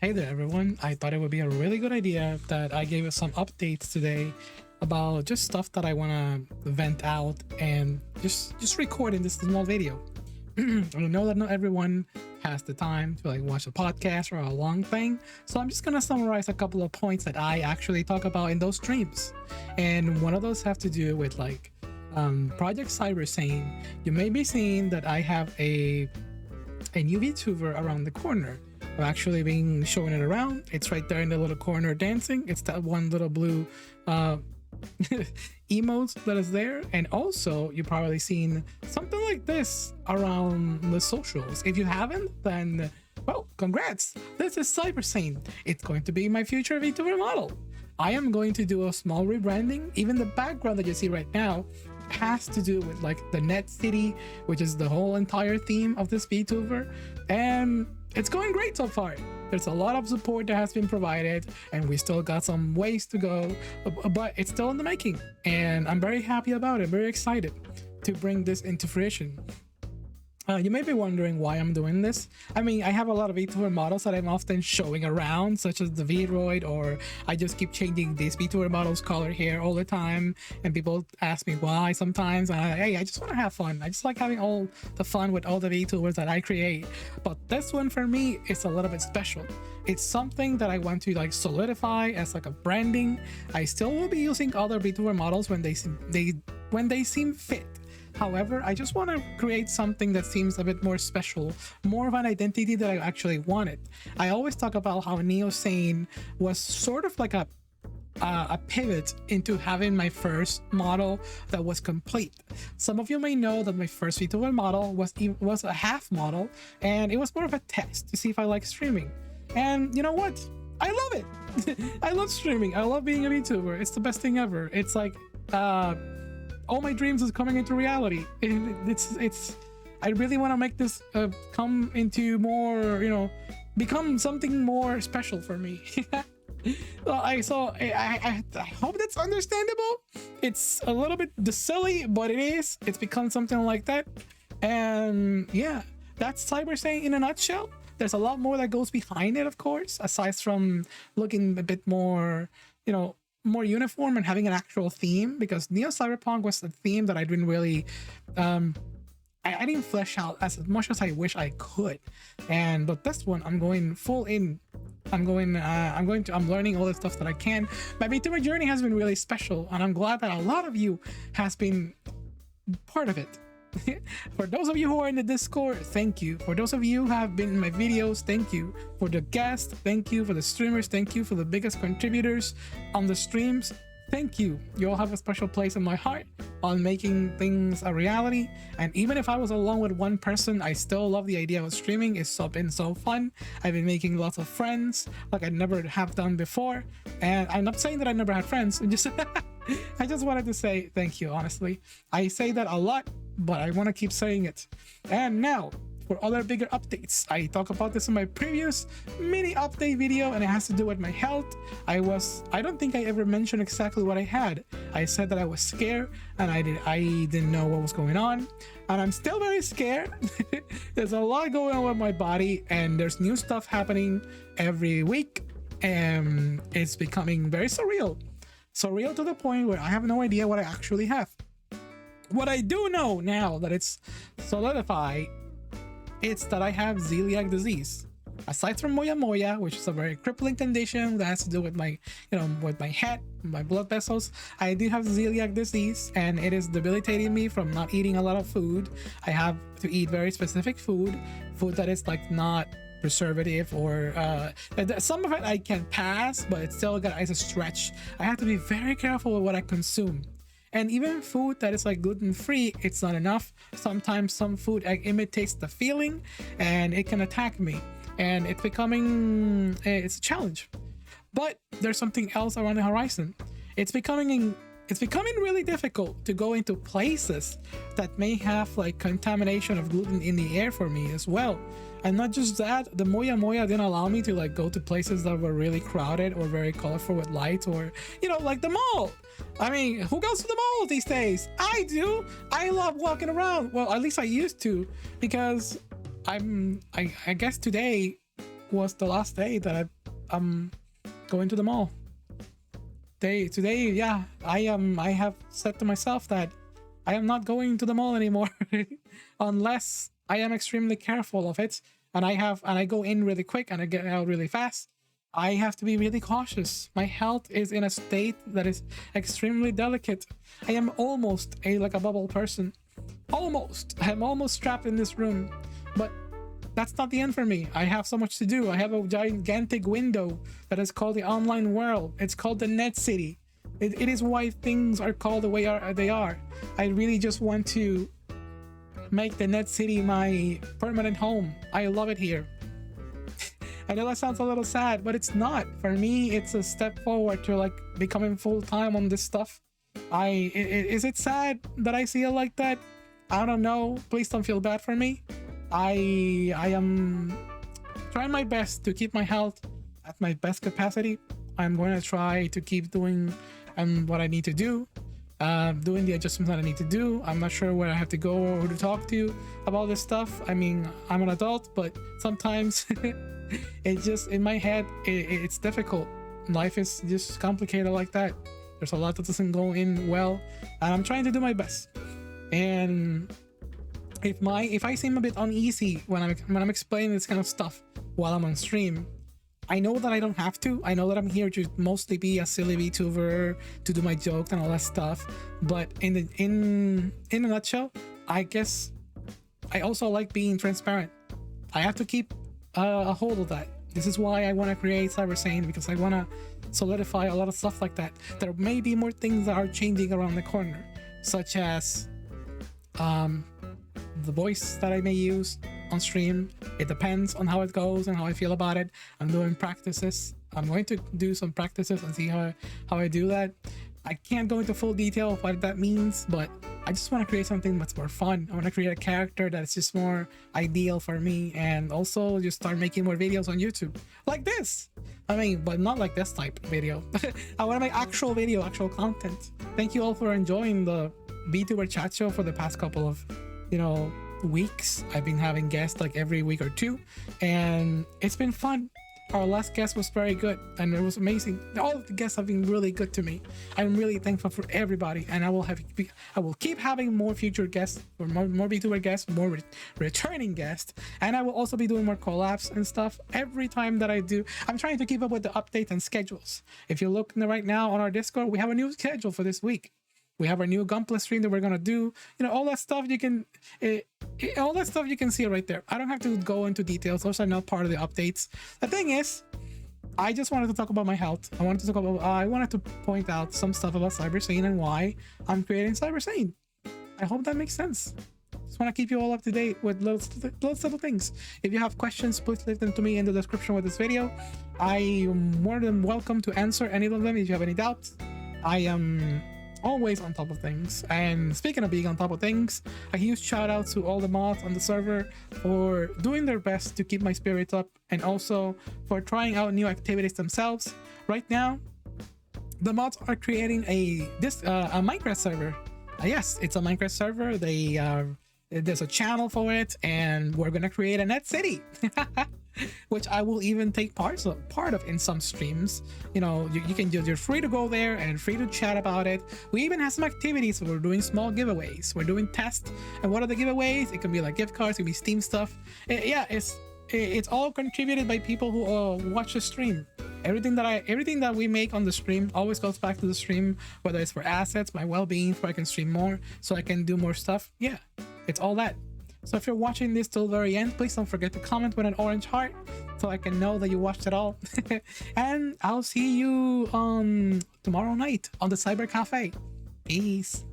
Hey there, everyone. I thought it would be a really good idea that I gave you some updates today about just stuff that I want to vent out and just record in this small video. I know that not everyone has the time to like watch a podcast or a long thing, so I'm just gonna summarize a couple of points that I actually talk about in those streams. And one of those have to do with like Project CyberSaing. You may be seeing that I have a new VTuber around the corner. I'm actually being showing it around. It's right there in the little corner dancing. It's that one little blue emote that is there. And also, you've probably seen something like this around the socials. If you haven't, then, well, congrats. This is CyberSaing. It's going to be my future VTuber model. I am going to do a small rebranding. Even the background that you see right now has to do with like the Net City, which is the whole entire theme of this VTuber. And it's going great so far. There's a lot of support that has been provided, and we still got some ways to go, but it's still in the making. And I'm very happy about it, very excited to bring this into fruition. You may be wondering why I'm doing this. I mean, I have a lot of VTuber models that I'm often showing around, such as the V-Droid, or I just keep changing these VTuber models' color here all the time. And people ask me why sometimes. Hey, I just want to have fun. I just like having all the fun with all the VTubers that I create. But this one for me is a little bit special. It's something that I want to like solidify as like a branding. I still will be using other VTuber models when they seem fit. However, I just want to create something that seems a bit more special, more of an identity that I actually wanted. I always talk about how CyberSaing was sort of like a pivot into having my first model that was complete. Some of you may know that my first VTuber model was a half model, and it was more of a test to see if I like streaming. And you know what? I love it. I love streaming. I love being a VTuber. It's the best thing ever. It's like all my dreams is coming into reality. It's I really want to make this come into more, become something more special for me. I hope that's understandable. It's a little bit silly, but it is. It's become something like that. And yeah, that's CyberSaing in a nutshell. There's a lot more that goes behind it, of course, aside from looking a bit more, more uniform and having an actual theme, because Neo Cyberpunk was a theme that I didn't really I didn't flesh out as much as I wish I could. But this one I'm going full in. I'm learning all the stuff that I can. My VTuber journey has been really special, and I'm glad that a lot of you has been part of it. For those of you who are in the Discord, thank you. For those of you who have been in my videos, thank you. For the guests, thank you. For the streamers, thank you. For the biggest contributors on the streams, thank you. You all have a special place in my heart on making things a reality. And even if I was alone with one person, I still love the idea of streaming. It's been so fun. I've been making lots of friends like I never have done before. And I'm not saying that I never had friends. I just wanted to say thank you, honestly. I say that a lot, but I want to keep saying it. And now, for other bigger updates, I talk about this in my previous mini update video, and it has to do with my health. I don't think I ever mentioned exactly what I had. I said that I was scared, and I didn't know what was going on, and I'm still very scared. There's a lot going on with my body, and there's new stuff happening every week, and it's becoming very surreal to the point where I have no idea what I actually have. What I do know now that it's solidified, it's that I have celiac disease. Aside from moya moya, which is a very crippling condition that has to do with my, with my head, my blood vessels, I do have celiac disease, and it is debilitating me from not eating a lot of food. I have to eat very specific food that is like not preservative, or some of it I can pass, but it's still it's a stretch. I have to be very careful with what I consume. And even food that is like gluten-free, it's not enough. Sometimes some food imitates the feeling, and it can attack me, and it's a challenge. But there's something else around the horizon. It's becoming really difficult to go into places that may have like contamination of gluten in the air for me as well. And not just that, the moya moya didn't allow me to like go to places that were really crowded or very colorful with lights, or like the mall. I mean, who goes to the mall these days? I do. I love walking around. Well, at least I used to, because I guess today was the last day that I'm going to the mall. Today, yeah, I have said to myself that I am not going to the mall anymore unless I am extremely careful of it, and I go in really quick and I get out really fast. I have to be really cautious. My health is in a state that is extremely delicate. I am almost like a bubble person. I'm almost trapped in this room. But that's not the end for me. I have so much to do. I have a gigantic window that is called the online world. It's called the net city. It is why things are called the way they are. I really just want to make the net city my permanent home. I love it here. I know that sounds a little sad, but it's not. For me, it's a step forward to like becoming full-time on this stuff. Is it sad that I see it like that? I don't know. Please don't feel bad for me. I am trying my best to keep my health at my best capacity. I'm going to try to keep doing what I need to do, doing the adjustments that I need to do. I'm not sure where I have to go or who to talk to about this stuff. I mean, I'm an adult, but sometimes it just, in my head, it's difficult. Life is just complicated like that. There's a lot that doesn't go in well, and I'm trying to do my best. And if I seem a bit uneasy when I'm explaining this kind of stuff while I'm on stream, I know that I don't have to. I know that I'm here to mostly be a silly VTuber, to do my jokes and all that stuff. But in a nutshell, I guess I also like being transparent. I have to keep a hold of that. This is why I want to create CyberSaing, because I want to solidify a lot of stuff like that. There may be more things that are changing around the corner, such as the voice that I may use on stream. It depends on how it goes and how I feel about it. I'm doing practices. I'm going to do some practices and see how I do that. I can't go into full detail of what that means, but I just want to create something that's more fun. I want to create a character that's just more ideal for me, and also just start making more videos on YouTube like this. I mean, but not like this type of video. I want to make actual video, actual content. Thank you all for enjoying the VTuber chat show for the past couple of, weeks. I've been having guests like every week or two, and it's been fun. Our last guest was very good and it was amazing. All of the guests have been really good to me. I'm really thankful for everybody, and I will keep having more future guests, or more VTuber guests, more returning guests, and I will also be doing more collabs and stuff every time that I do. I'm trying to keep up with the updates and schedules. If you look right now on our Discord, we have a new schedule for this week. We have our new Gunplay stream that we're gonna do. All that stuff you can, all that stuff you can see right there. I don't have to go into details. Those are not part of the updates. The thing is, I just wanted to talk about my health. I wanted to point out some stuff about CyberSaing and why I'm creating CyberSaing. I hope that makes sense. Just want to keep you all up to date with little things. If you have questions, please leave them to me in the description with this video. I am more than welcome to answer any of them if you have any doubts. I am always on top of things. And speaking of being on top of things, a huge shout out to all the mods on the server for doing their best to keep my spirits up, and also for trying out new activities themselves. Right now, the mods are creating a Minecraft server. Yes, it's a Minecraft server. There's a channel for it, and we're gonna create a net city. Which I will even take part of in some streams. You're free to go there and free to chat about it. We even have some activities. We're doing small giveaways. We're doing tests. And what are the giveaways? It can be like gift cards. It can be Steam stuff. It's all contributed by people who watch the stream. Everything that we make on the stream always goes back to the stream, whether it's for assets, my well-being, so I can stream more, so I can do more stuff. Yeah, it's all that. So if you're watching this till the very end, please don't forget to comment with an orange heart so I can know that you watched it all. And I'll see you tomorrow night on the Cyber Cafe. Peace.